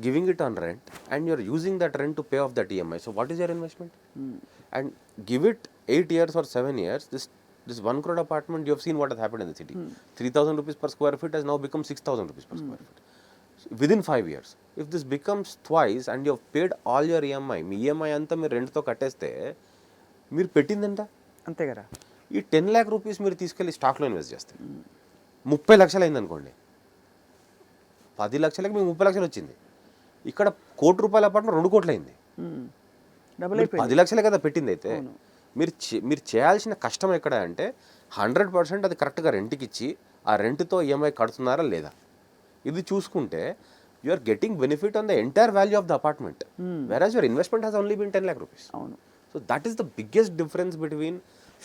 giving it on rent, and you are using that rent to pay off that EMI. So what is your investment? And give it 8 years or 7 years, this 1 crore apartment, you have seen what has happened in the city. 3,000 rupees per square feet has now become 6,000 rupees per square feet. So within 5 years, if this becomes twice and you have paid all your EMI, me EMI అంతా మీరు రెంట్తో కట్టేస్తే మీరు పెట్టిందంట అంతే కదా. ఈ 10 lakh rupees మీరు తీసుకెళ్ళి స్టాక్లో ఇన్వెస్ట్ చేస్తే 30 లక్షలు అయింది అనుకోండి, 10 లక్షలకి మీకు 30 లక్షలు వచ్చింది. ఇక్కడ ₹1 కోటి అపార్ట్మెంట్ 2 కోట్లు అయింది. 10 లక్షలే కదా పెట్టింది. అయితే మీరు చేయాల్సిన కష్టం ఎక్కడ అంటే 100% అది కరెక్ట్గా రెంట్కి ఇచ్చి ఆ రెంట్తో EMI కడుతున్నారా లేదా ఇది చూసుకుంటే you are getting benefit on the entire value of the apartment, whereas your investment has only been 10 lakh rupees. అవును. So that is the biggest difference between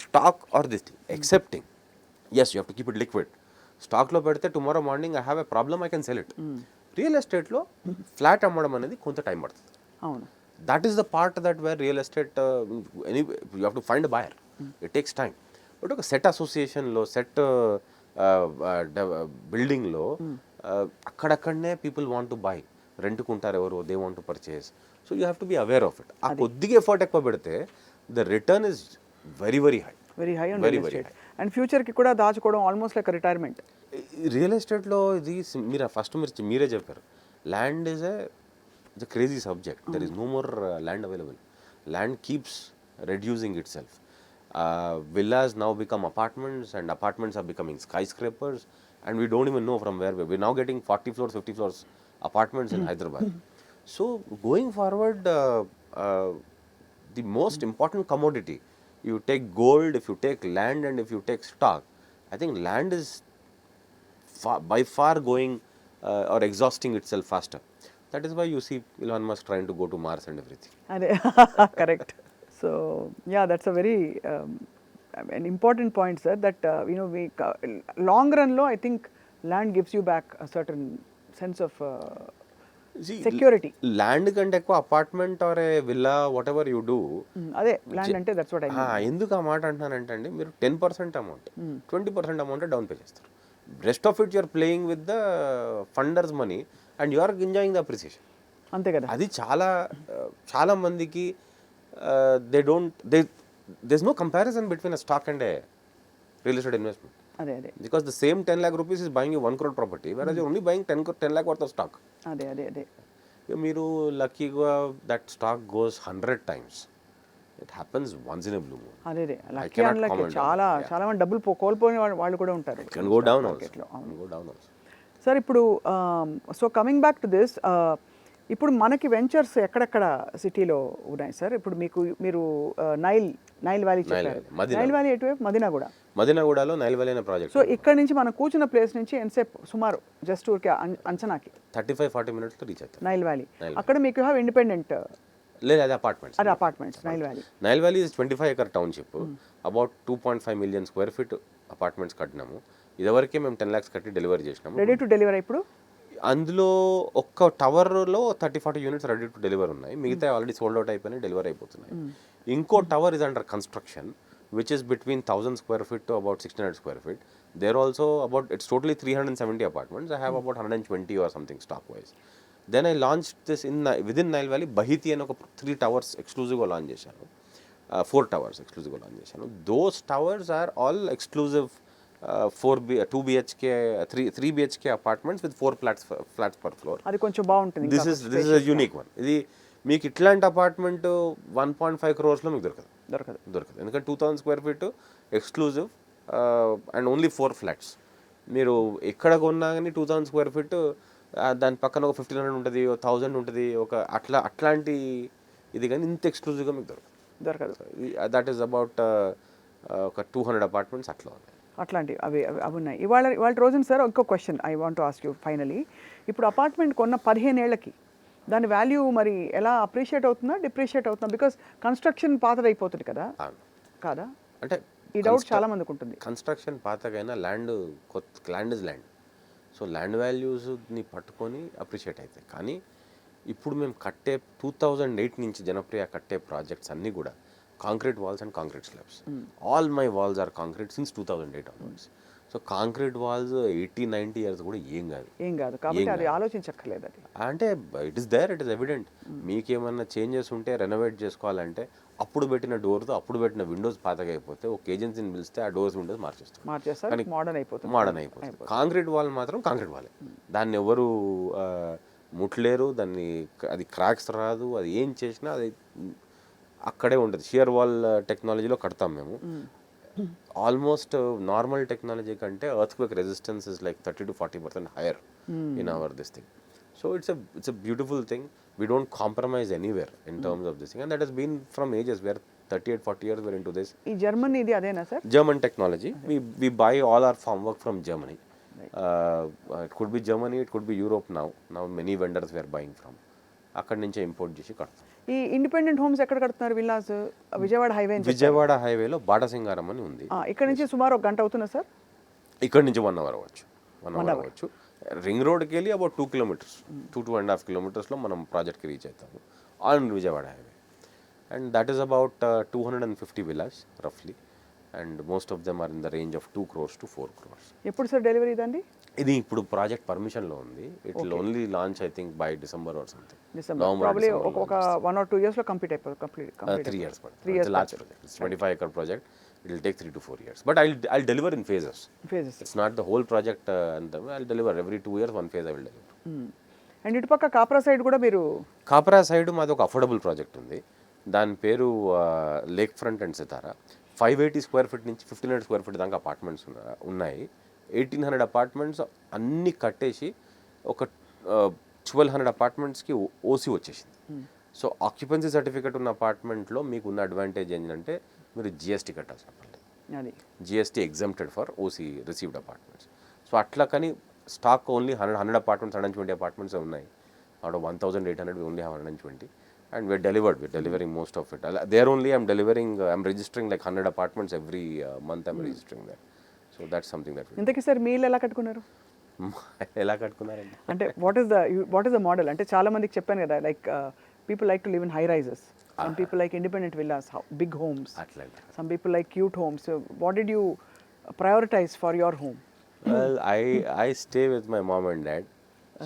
stock or this thing. Excepting, yes, you have to keep it liquid. స్టాక్లో పెడితే tomorrow morning I have a problem I can sell it. Real ఎస్టేట్లో flat అమ్మడం అనేది కొంత time పడుతుంది. అవును. That is the part that where real estate you have to find a buyer. It takes time. But ఒక set అసోసియేషన్లో set బిల్డింగ్లో అక్కడక్కడనే పీపుల్ వాంట్ టు బై, రెంట్కు ఉంటారు ఎవరు, they want to purchase. So you have to be aware of it. ఆ కొద్దిగా effort ఎక్కువ పెడితే the return is very very high. Very high Very, very high. And ఫ్యూచర్కి కూడా దాచుకోవడం ఆల్మోస్ట్ లైక్ రిటైర్మెంట్. రియల్ ఎస్టేట్లో ఇది మీరు ఫస్ట్ మీరే చెప్పారు, land is a crazy subject. There is no more land available. Land keeps reducing itself. Villas now become apartments, and apartments are becoming skyscrapers, and we don't even know from where we're now getting 40 floors, 50 floors apartments in Hyderabad. So going forward, the most important commodity, you take gold, if you take land, and if you take stock, I think land is by far going or exhausting itself faster. That is why you see Elon Musk trying to go to Mars and everything. అదే correct. So yeah that's a very an important point, sir, that we long run lo I think land gives you back a certain sense of security. Land కంటే ఎక్కువ apartment or a villa whatever you do, అదే land అంటే that's what I mean. ఎందుకు ఆ మాట అంటున్నానంటే అండి, మీరు 10% అమౌంట్ 20% అమౌంట్ డౌన్ పే చేస్తారు. Rest of it you're playing with the funders money and you are enjoying the appreciation. అంతే కదా. అది చాలా మందికి there's no comparison between a stock and a real estate investment. అదే అదే. Because the same 10 lakh rupees is buying you 1 crore property, whereas you're only buying 10 lakh worth of stock. అదే అదే అదే. మీరు లక్కీగా that stock goes 100 times. It happens once in a blue moon. అదే అదే. Lucky unlucky చాలా మంది డబ్బులు కోల్పోయిన వాళ్ళు కూడా ఉంటారు. It can go down also. Sir ఇప్పుడు so coming back to this, ఇప్పుడు మనకి వెంచర్స్ ఎక్కడెక్కడ సిటీలో ఉన్నాయి సార్? ఇప్పుడు మీరు నైల్ వ్యాలీ చెప్పారు. నైల్ వ్యాలీ ఎటువైపు? మదీనాగూడలో నైల్ వ్యాలీ అనే ప్రాజెక్ట్. సో ఇక్కడ నుంచి మనం కూర్చున్న ప్లేస్ నుంచి ఎంతసేపు సుమారు జస్ట్ ఊరికే అంచనాకి 35-40 minutes రీచ్ అవుతాం నైల్ వ్యాలీ. అక్కడ మీకు హ్యావ్ ఇండిపెండెంట్ లేదు, అది అపార్ట్మెంట్స్. అది apartments. Nile Valley is 25 acre township. About 2.5 million square feet apartments కట్టినాము. ఇదివరకే మేము 10 lakhs కట్టి డెలివరీ చేసినాము. Ready to deliver. ఇప్పుడు అందులో ఒక్క టవర్లో 30-40 units రెడీ టు డెలివర్ ఉన్నాయి. మిగతా ఆల్రెడీ సోల్డ్ అవుట్ అయిపోయినాయి, డెలివర్ అయిపోతున్నాయి. ఇంకో tower is under construction which is between 1000 square feet to about 1600 square feet. There also it's totally 370 apartments. I have about 120 or something stock wise. Then I launched this within Nile Valley. Bahiti and 3 towers exclusive launch chesanu. 4 towers exclusive launch chesanu. Those towers are all exclusive 2 BHK 3 BHK apartments with 4 flats per floor. అది కొంచెం బాగుంటుంది. This is a unique one. ఇది మీకు ఇట్లాంటి apartment 1.5 crores లో మీకు దొరకదు. ఎందుకంటే 2000 square feet exclusive and only 4 flats. మీరు ఎక్కడ కొన్నా కానీ 2000 square feet దాని పక్కన ఒక 1500 ఉంటుంది, 1000 ఉంటుంది, ఒక అట్లాంటి ఇది కానీ ఇంత ఎక్స్క్లూజివ్గా మీకు దొరకదు. దట్ ఈస్ అబౌట్ ఒక 200 apartments అట్లా ఉన్నాయి. అట్లాంటివి అవి ఉన్నాయి. ఇవాళ రోజున సార్ ఇంకో question I want to ask you finally. ఇప్పుడు అపార్ట్మెంట్ కొన్న 15 ఏళ్ళకి దాని వాల్యూ మరి ఎలా అప్రిషియేట్ అవుతుందా, డిప్రిషియేట్ అవుతుందా? బికాస్ కన్స్ట్రక్షన్ పాతదైపోతుంది కదా, కాదా? అంటే ఈ డౌట్ చాలా మందికి ఉంటుంది. కన్స్ట్రక్షన్ పాతగైనా land is land. So land వాల్యూస్ని పట్టుకొని అప్రిషియేట్ అవుతాయి. కానీ ఇప్పుడు మేము కట్టే 2008 నుంచి జనప్రియ కట్టే ప్రాజెక్ట్స్ అన్నీ కూడా concrete walls and concrete slabs. All my walls are concrete since 2008 onwards. So concrete walls 80-90 years కూడా ఏం కాదు కాబట్టి అది ఆలోచించక్కర్లేదు. అది అంటే ఇట్ ఇస్ ఎవిడెంట్. మీకేమన్నా చేంజెస్ ఉంటే రెనోవేట్ చేసుకోవాలంటే అప్పుడు పెట్టిన డోర్తో అప్పుడు పెట్టిన విండోస్ పాతగా అయిపోతే ఒక ఏజెన్సీని పిలిస్తే ఆ డోర్స్ విండోస్ మార్చేస్తారు, మోడర్న్ అయిపోతుంది. కాంక్రీట్ వాల్ మాత్రం కాంక్రీట్ వాలే. దాన్ని ఎవరు ముట్లేరు, అది క్రాక్స్ రాదు, అది ఏం చేసినా అది అక్కడే ఉంటుంది. షియర్ వాల్ టెక్నాలజీలో కడతాం మేము. ఆల్మోస్ట్ నార్మల్ టెక్నాలజీ కంటే earthquake resistance is like 30-40% higher in our this thing. So it's a beautiful thing. We don't compromise anywhere in terms of this thing, and that has been from ages. We are 38-40 years we're into this. ఈ Germany ఇది అదేనా sir? German technology. We buy all our formwork from Germany. It could be Germany, it could be Europe now. Now many vendors we are buying from. అక్కడి నుంచే import చేసి కడతాం. ఈ independent homes ఎక్కడ కడుతున్నారు? విల్లాస్ విజయవాడ హైవేలో బాటసింగారం అని ఉంది. ఇక్కడ నుంచి సుమారు 1 గంట అవుతుందా సార్? ఇక్కడ నుంచి 1 hour అవ్వచ్చు. అవర్ అవ్వచ్చు. రింగ్ రోడ్కి వెళ్ళి అబౌట్ 2 కిలోమీటర్స్ 2.5 కిలోమీటర్స్లో మనం ప్రాజెక్ట్కి రీచ్ అవుతాము on Vijayawada highway. And that is about 250 villas రఫ్లీ, and most of them are in the range of 2 crores to 4 crores. ఎప్పుడు సార్ డెలివరీ ఇదండి? ఇది ఇప్పుడు ప్రాజెక్ట్ పర్మిషన్లో ఉంది. It will only launch I think by December or something. Probably ఒక 1 or 2 years లో complete అయిపోతుంది. Complete 3 years. It's a large project. It's 25-acre project. It will take 3 to 4 years. But I'll deliver in phases. It's not the whole project. I'll deliver every 2 years, one phase I will deliver. And ఇటుపక్క Kapra side కూడా మీరు Kapra side మాది ఒక affordable project ఉంది. దాని పేరు lake front and Sitara. 580 square feet నుంచి 1500 square feet దాకా అపార్ట్మెంట్స్ ఉన్నాయి. 1800 అపార్ట్మెంట్స్ అన్నీ కట్టేసి ఒక 1200 అపార్ట్మెంట్స్కి ఓసీ వచ్చేసింది. సో ఆక్యుపెన్సీ సర్టిఫికేట్ ఉన్న అపార్ట్మెంట్లో మీకు ఉన్న అడ్వాంటేజ్ ఏంటంటే మీరు జిఎస్టీ కట్టాల్సిన పని. అది GST exempted for OC received apartments. So అట్లా కానీ స్టాక్ ఓన్లీ 100 అపార్ట్మెంట్స్ 120 అపార్ట్మెంట్స్ ఉన్నాయి. Out of 1800 we only have 120. And we're delivering most of it. There only I'm registering like 100 apartments every month. I'm registering there. So that's something that we ఇంతకీ sir మీరు ఎలా కట్టుకున్నారు? ఎలా కట్టుకున్నారండి అంటే what is the model? అంటే చాలా మందికి చెప్పాను కదా, like people like to live in high rises, some people like independent villas, big homes, అట్లా. Some people like cute homes. What did you prioritize for your home? Well, I stay with my mom and dad.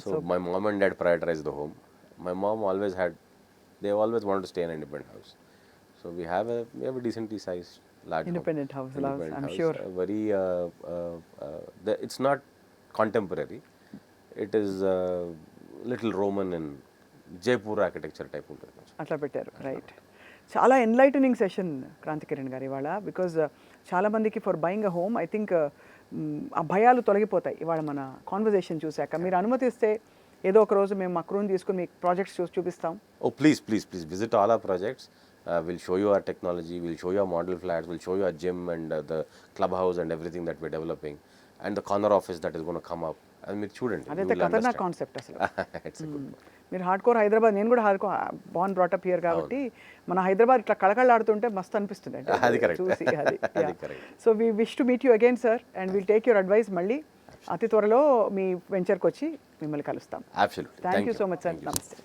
So my mom and dad prioritize the home. My mom they always wanted to stay in an independent house. So we have a decently sized large Independent home. house, I'm sure. Very it's not contemporary. It is little Roman and Jaipur architecture type ఉంటుంది. అట్లా పెట్టారు, right. చాలా enlightening session Kranthi Kiran గారు ఇవాళ. Because చాలా మందికి for buying a home I think ఆ భయాలు తొలగిపోతాయి ఇవాళ మన కాన్వర్జేషన్ చూశాక. మీరు అనుమతిస్తే ఏదో ఒక రోజు మేము మా క్రూని తీసుకుని మీకు ప్రాజెక్ట్స్ చూపిస్తాం. Oh, please visit all our projects. We'll show you our technology, we'll show you our model flats, we'll show you our gym and the clubhouse and everything that we're developing, and the corner office that is going to come up. And మీరు చూడండి, అదైతే ఖతర్నాక్ concept అసలు. It's a good one. మీరు hardcore Hyderabad, నేను కూడా hardcore born brought up here కాబట్టి మన హైదరాబాద్ ఇట్లా కళకళలాడుతుంటే మస్తు అనిపిస్తుంది అది correct. చూసి. అది అది correct. So we wish to meet you again sir, and will take your advice. మళ్ళీ అతి త్వరలో మీ వెంచర్కి వచ్చి మిమ్మల్ని కలుస్తాం. Absolutely. Thank you so much sir. నమస్తే.